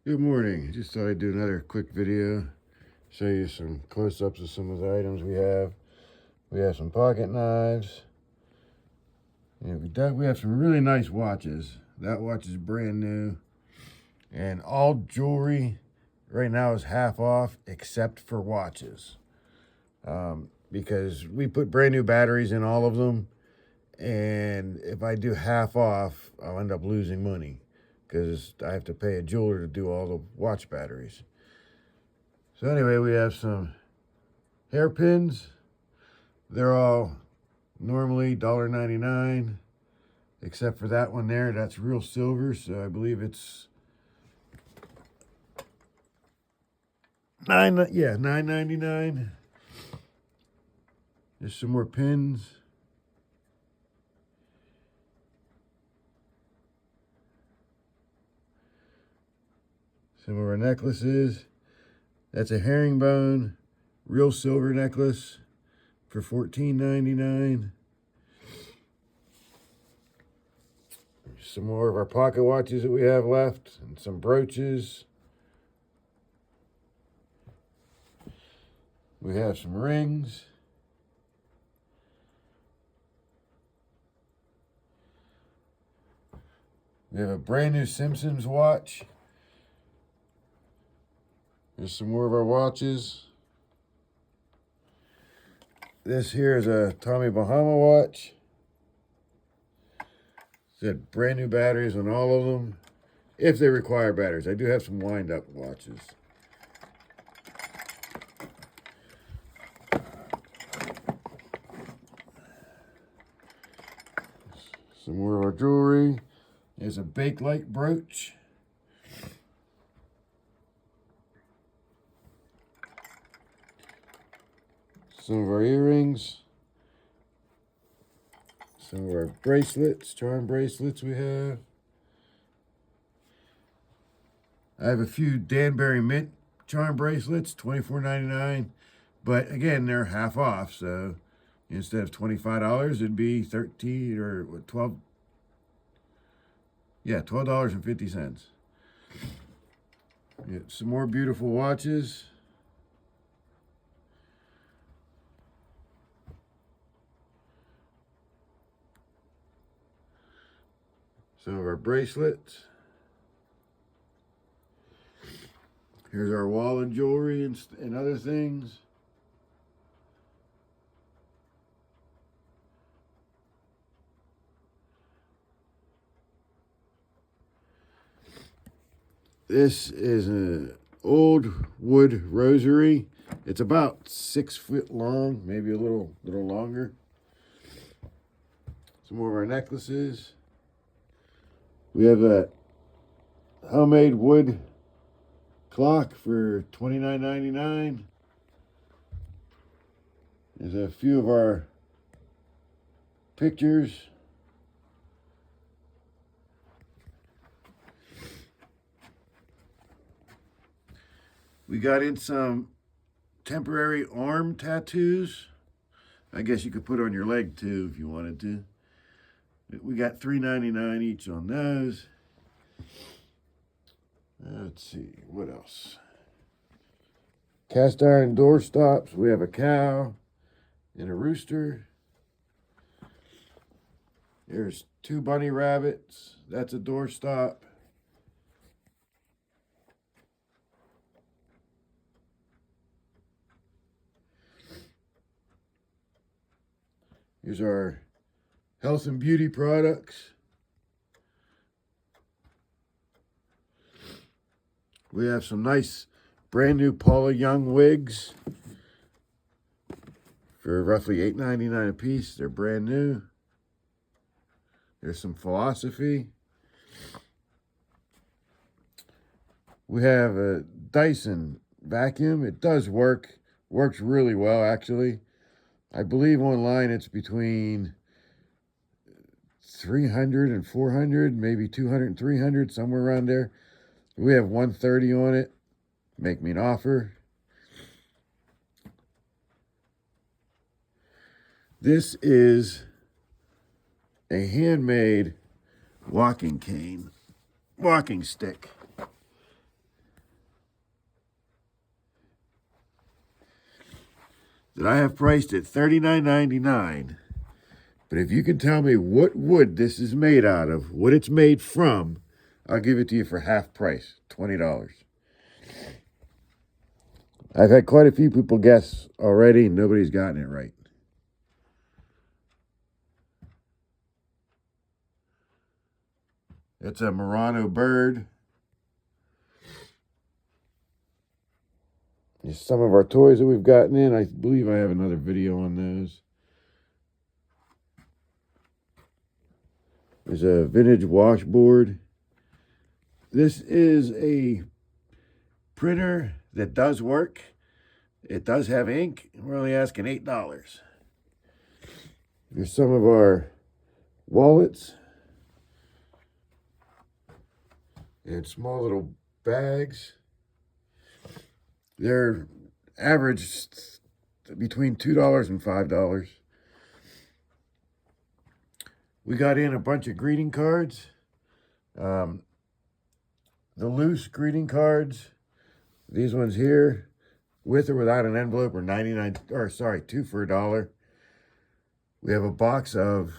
Good morning. Just thought I'd do another quick video, show you some close-ups of some of the items we have. We have some pocket knives. We have some really nice watches. That watch is brand new. And all jewelry right now is half off except for watches. Because we put brand new batteries in all of them. And if I do half off, I'll end up losing money because I have to pay a jeweler to do all the watch batteries. So anyway, we have some hairpins. They're all normally $1.99, except for that one there. That's real silver, so I believe it's $9.99. There's some more pins. Some of our necklaces. That's a herringbone, real silver necklace for $14.99. Some more of our pocket watches that we have left, and some brooches. We have some rings. We have a brand new Simpsons watch. There's some more of our watches. This here is a Tommy Bahama watch. It's got brand new batteries on all of them, if they require batteries. I do have some wind-up watches. Some more of our jewelry. There's a Bakelite brooch. Some of our earrings. Some of our bracelets, charm bracelets we have. I have a few Danbury Mint charm bracelets, $24.99. But again, they're half off, so instead of $25, it'd be $13 or $12. Yeah, $12.50. Yeah, some more beautiful watches. Some of our bracelets. Here's our wallet jewelry and other things. This is an old wood rosary. It's about 6 foot long, maybe a little longer. Some more of our necklaces. We have a homemade wood clock for $29.99. There's a few of our pictures. We got in some temporary arm tattoos. I guess you could put on your leg too if you wanted to. We got $3.99 each on those. Let's see, what else? Cast iron door stops. We have a cow and a rooster. There's 2 bunny rabbits. That's a door stop. Here's our health and beauty products. We have some nice brand new Paula Young wigs for roughly $8.99 a piece. They're brand new. There's some Philosophy. We have a Dyson vacuum. It does work. Works really well, actually. I believe online it's between 300 and 400, maybe 200 and 300, somewhere around there. We have 130 on it. Make me an offer. This is a handmade walking cane, walking stick. that I have priced at $39.99. But if you can tell me what wood this is made out of, what it's made from, I'll give it to you for half price, $20. I've had quite a few people guess already, and nobody's gotten it right. It's a Murano bird. There's some of our toys that we've gotten in. I believe I have another video on those. There's a vintage washboard. This is a printer that does work. It does have ink. We're only asking $8. Here's some of our wallets and small little bags. They're average between $2 and $5. We got in a bunch of greeting cards. The loose greeting cards, these ones here, with or without an envelope, are 2 for $1. We have a box of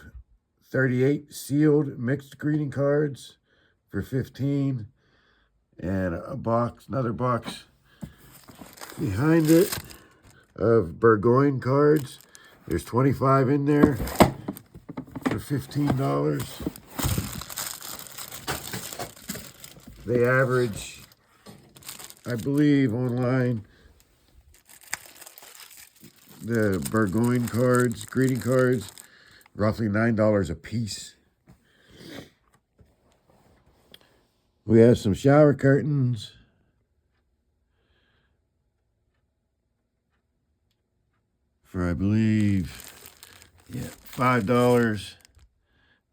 38 sealed mixed greeting cards for $15, and another box behind it of Burgoyne cards. There's 25 in there for $15. They average, I believe, online, the Burgoyne cards, greeting cards, roughly $9 a piece. We have some shower curtains. For, I believe, $5.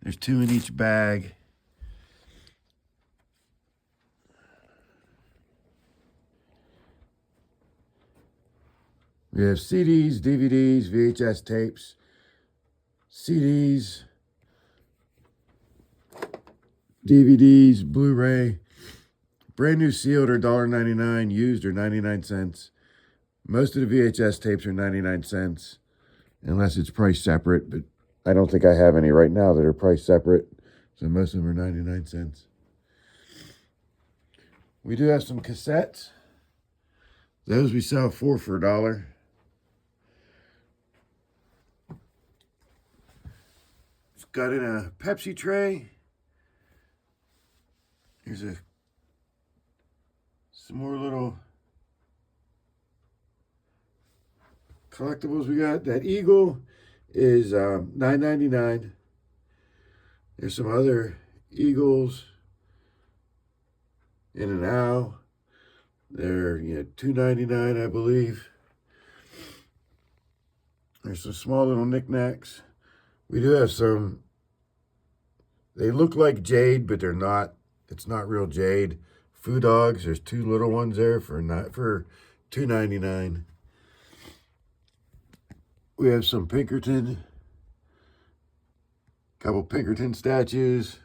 There's 2 in each bag. We have CDs, DVDs, VHS tapes, CDs, DVDs, Blu-ray. Brand new sealed are $1.99, used are 99 cents. Most of the VHS tapes are 99 cents, unless it's priced separate, but I don't think I have any right now that are priced separate, so most of them are 99 cents. We do have some cassettes. Those we sell 4 for $1. It's got in a Pepsi tray. Here's some more little collectibles we got. That eagle is $9.99. There's some other eagles in an owl. They're $2.99, I believe. There's some small little knickknacks. We do have some. They look like jade, but they're not. It's not real jade. Foo dogs. There's 2 little ones there for $2.99. We have some Pinkerton. Couple Pinkerton statues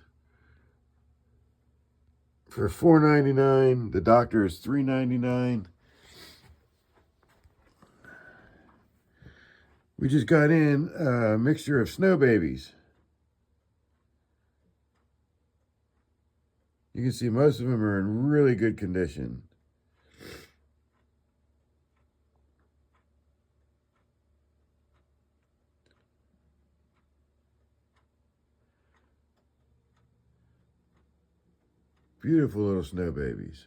for $4.99. The doctor is $3.99. We just got in a mixture of snow babies. You can see most of them are in really good condition. Beautiful little snow babies.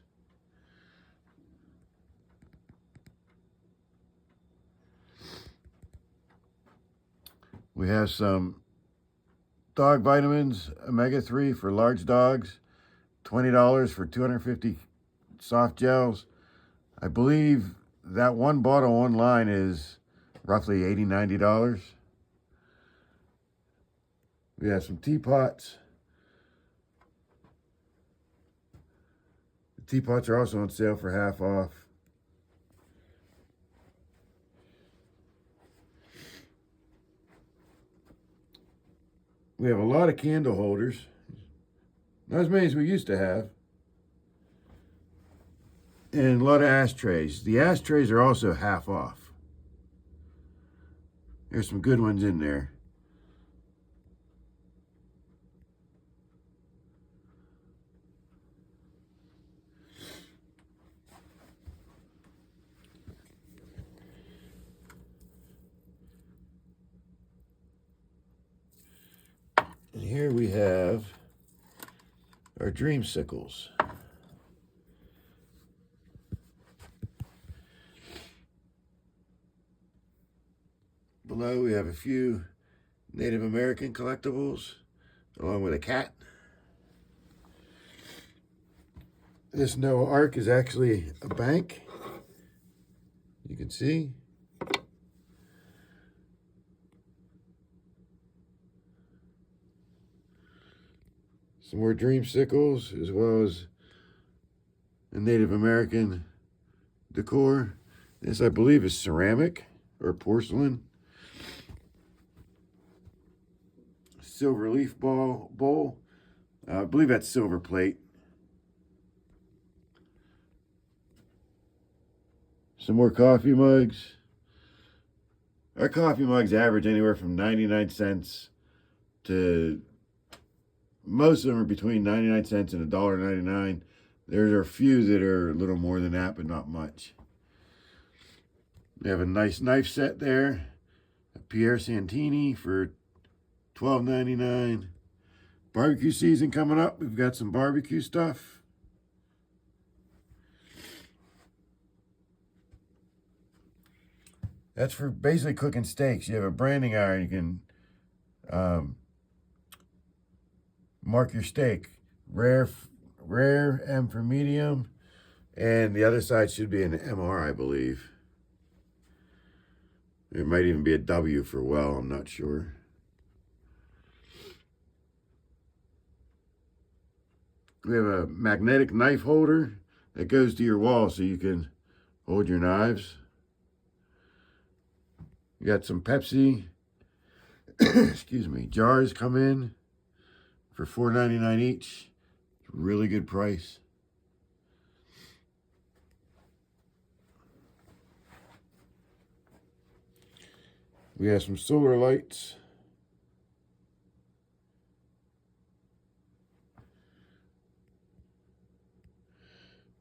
We have some dog vitamins, omega-3 for large dogs, $20 for 250 soft gels. I believe that one bottle online is roughly $80, $90. We have some teapots. The teapots are also on sale for half off. We have a lot of candle holders. Not as many as we used to have. And a lot of ashtrays. The ashtrays are also half off. There's some good ones in there. And here we have our dreamsicles. Below we have a few Native American collectibles, along with a cat. This Noah Ark is actually a bank. You can see. Some more dreamsicles, as well as a Native American decor. This, I believe, is ceramic or porcelain. Silver leaf bowl. I believe that's silver plate. Some more coffee mugs. Our coffee mugs average anywhere from 99 cents to, most of them are between 99 cents and $1.99. There are a few that are a little more than that, but not much. We have a nice knife set there. A Pierre Santini for $12.99. Barbecue season coming up. We've got some barbecue stuff. That's for basically cooking steaks. You have a branding iron. You can mark your steak. Rare, M for medium. And the other side should be an MR, I believe. It might even be a W for well, I'm not sure. We have a magnetic knife holder that goes to your wall so you can hold your knives. You got some Pepsi, excuse me, jars come in for $4.99 each. Really good price. We have some solar lights.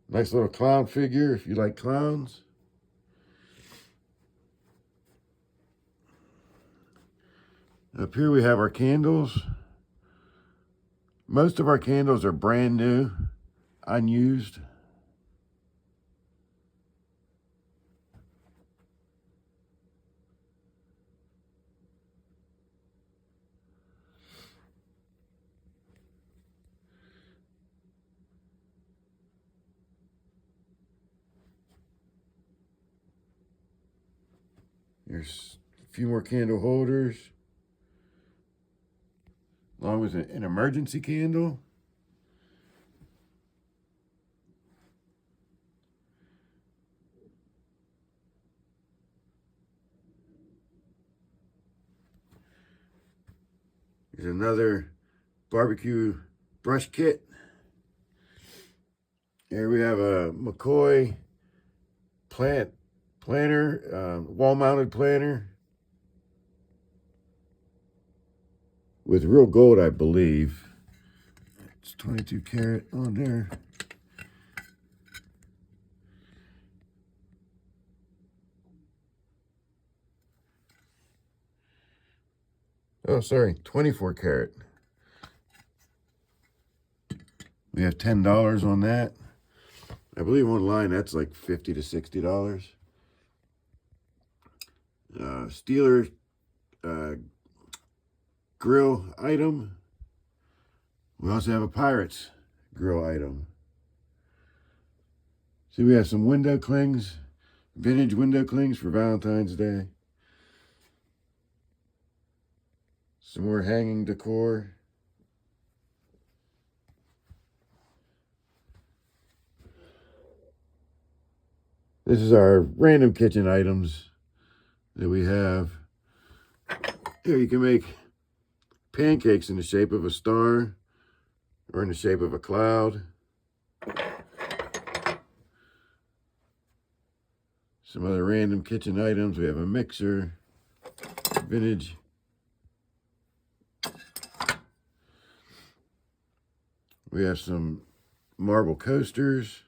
Nice little clown figure if you like clowns. Up here we have our candles. Most of our candles are brand new, unused. There's a few more candle holders, along with an emergency candle. There's another barbecue brush kit. Here we have a McCoy planter, wall-mounted planter with real gold, I believe. It's 22 karat on there. Oh, sorry, 24 karat. We have $10 on that. I believe online that's like $50 to $60. Steeler grill item. We also have a Pirates grill item. See, we have some window clings, vintage window clings for Valentine's Day. Some more hanging decor. This is our random kitchen items that we have. Here you can make pancakes in the shape of a star or in the shape of a cloud. Some other random kitchen items. We have a mixer, vintage. We have some marble coasters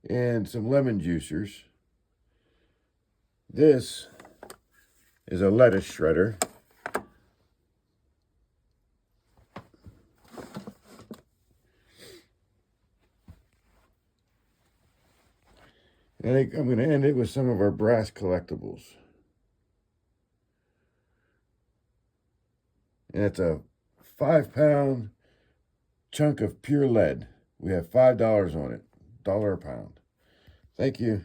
and some lemon juicers. This is a lettuce shredder. And I'm going to end it with some of our brass collectibles. And it's a 5-pound chunk of pure lead. We have $5 on it, $1 a pound. Thank you.